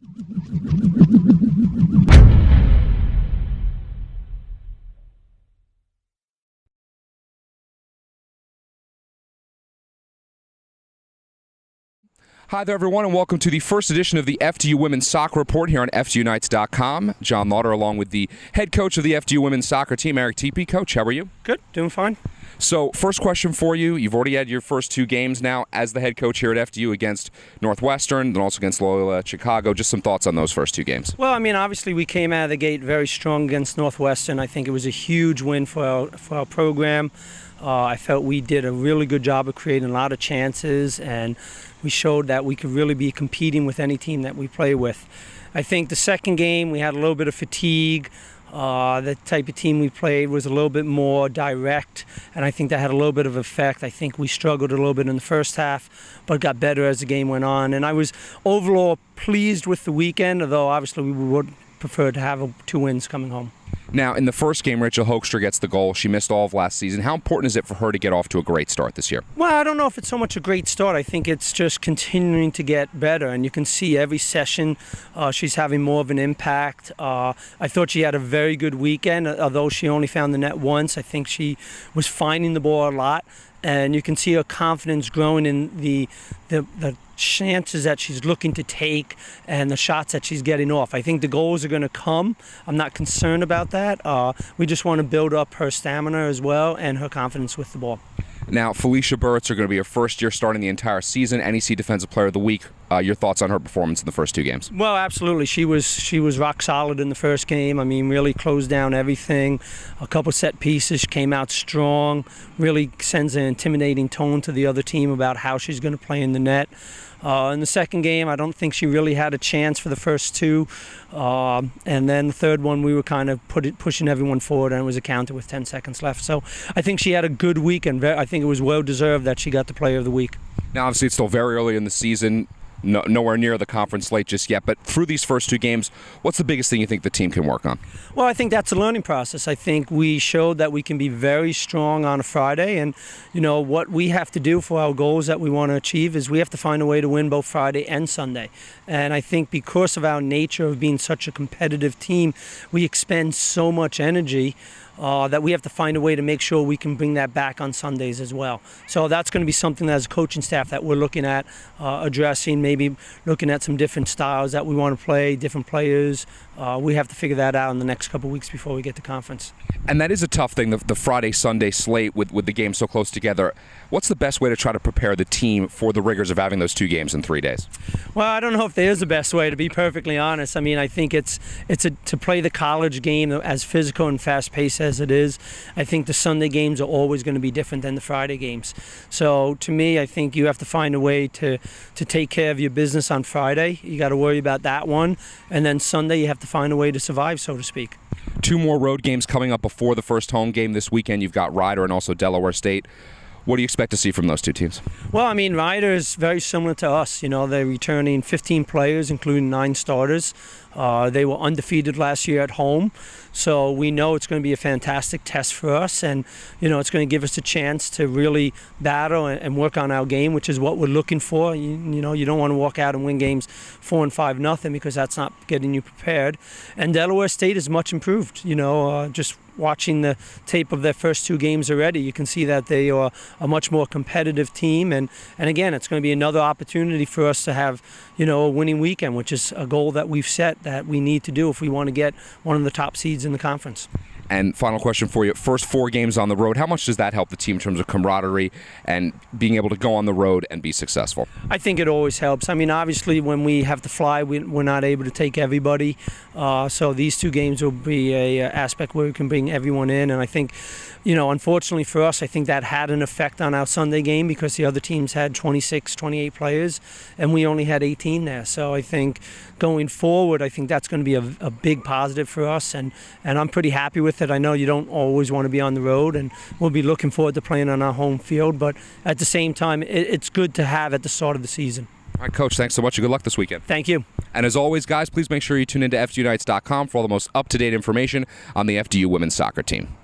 Hi there, everyone, and welcome to the first edition of the FDU Women's Soccer Report here on FDUnites.com. Jon Lauder, along with the head coach of the FDU Women's Soccer team, Eric Teepe. Coach, how are you? Good, doing fine. So, first question for you. You've already had your first two games now as the head coach here at FDU against Northwestern, then also against Loyola Chicago. Just some thoughts on those first two games. Well, I mean, obviously we came out of the gate very strong against Northwestern. I think it was a huge win for our program. I felt we did a really good job of creating a lot of chances, and we showed that we could really be competing with any team that we play with. I think the second game we had a little bit of fatigue. The type of team we played was a little bit more direct, and I think that had a little bit of effect. I think we struggled a little bit in the first half, but got better as the game went on. And I was overall pleased with the weekend, although obviously we would prefer to have 2 wins coming home. Now, in the first game, Rachel Hoekstra gets the goal. She missed all of last season. How important is it for her to get off to a great start this year? Well, I don't know if it's so much a great start. I think it's just continuing to get better, and you can see every session she's having more of an impact. I thought she had a very good weekend, although she only found the net once. I think she was finding the ball a lot, and you can see her confidence growing in the chances that she's looking to take and the shots that she's getting off. I think the goals are going to come. I'm not concerned about that. We just want to build up her stamina as well and her confidence with the ball. Now, Felicia Burtz are going to be her first year starting the entire season. NEC Defensive Player of the Week. Your thoughts on her performance in the first two games? Well, absolutely. She was rock solid in the first game. I mean, really closed down everything. A couple set pieces, came out strong. Really sends an intimidating tone to the other team about how she's going to play in the net. In the second game, I don't think she really had a chance for the first two. And then the third one, we were kind of pushing everyone forward, and it was a counter with 10 seconds left. So I think she had a good week, and I think it was well-deserved that she got the Player of the Week. Now, obviously, it's still very early in the season. Nowhere near the conference slate just yet, but through these first two games, what's the biggest thing you think the team can work on? Well, I think that's a learning process. I think we showed that we can be very strong on a Friday, and what we have to do for our goals that we want to achieve is we have to find a way to win both Friday and Sunday. And I think because of our nature of being such a competitive team, we expend so much energy that we have to find a way to make sure we can bring that back on Sundays as well. So that's going to be something as a coaching staff that we're looking at addressing, maybe looking at some different styles that we want to play, different players. We have to figure that out in the next couple of weeks before we get to conference. And that is a tough thing, the Friday-Sunday slate with the games so close together. What's the best way to try to prepare the team for the rigors of having those 2 games in 3 days? Well, I don't know if there is a best way, to be perfectly honest. I mean, I think it's to play the college game as physical and fast-paced as it is. I think the Sunday games are always going to be different than the Friday games. So to me, I think you have to find a way to take care of your business on Friday. You got to worry about that one. And then Sunday, you have to find a way to survive, so to speak. 2 more road games coming up before the first home game this weekend. You've got Rider and also Delaware State. What do you expect to see from those 2 teams? Well, I mean, Rider is very similar to us. They're returning 15 players, including 9 starters. They were undefeated last year at home, so we know it's going to be a fantastic test for us, and it's going to give us a chance to really battle and work on our game, which is what we're looking for. You don't want to walk out and win games 4 and 5-0 because that's not getting you prepared. And Delaware State is much improved. Just watching the tape of their first 2 games already, you can see that they are a much more competitive team, and again, it's going to be another opportunity for us to have a winning weekend, which is a goal that we've set that we need to do if we want to get one of the top seeds in the conference. And final question for you. First 4 games on the road, how much does that help the team in terms of camaraderie and being able to go on the road and be successful? I think it always helps. I mean, obviously, when we have to fly, we're not able to take everybody. So these 2 games will be an aspect where we can bring everyone in. And I think, unfortunately for us, I think that had an effect on our Sunday game because the other teams had 26, 28 players, and we only had 18 there. So I think going forward, I think that's going to be a big positive for us, and I'm pretty happy with it. I know you don't always want to be on the road, and we'll be looking forward to playing on our home field, but at the same time, it's good to have at the start of the season. All right, Coach, thanks so much and good luck this weekend. Thank you. And as always, guys, please make sure you tune into FDUnites.com for all the most up-to-date information on the FDU women's soccer team.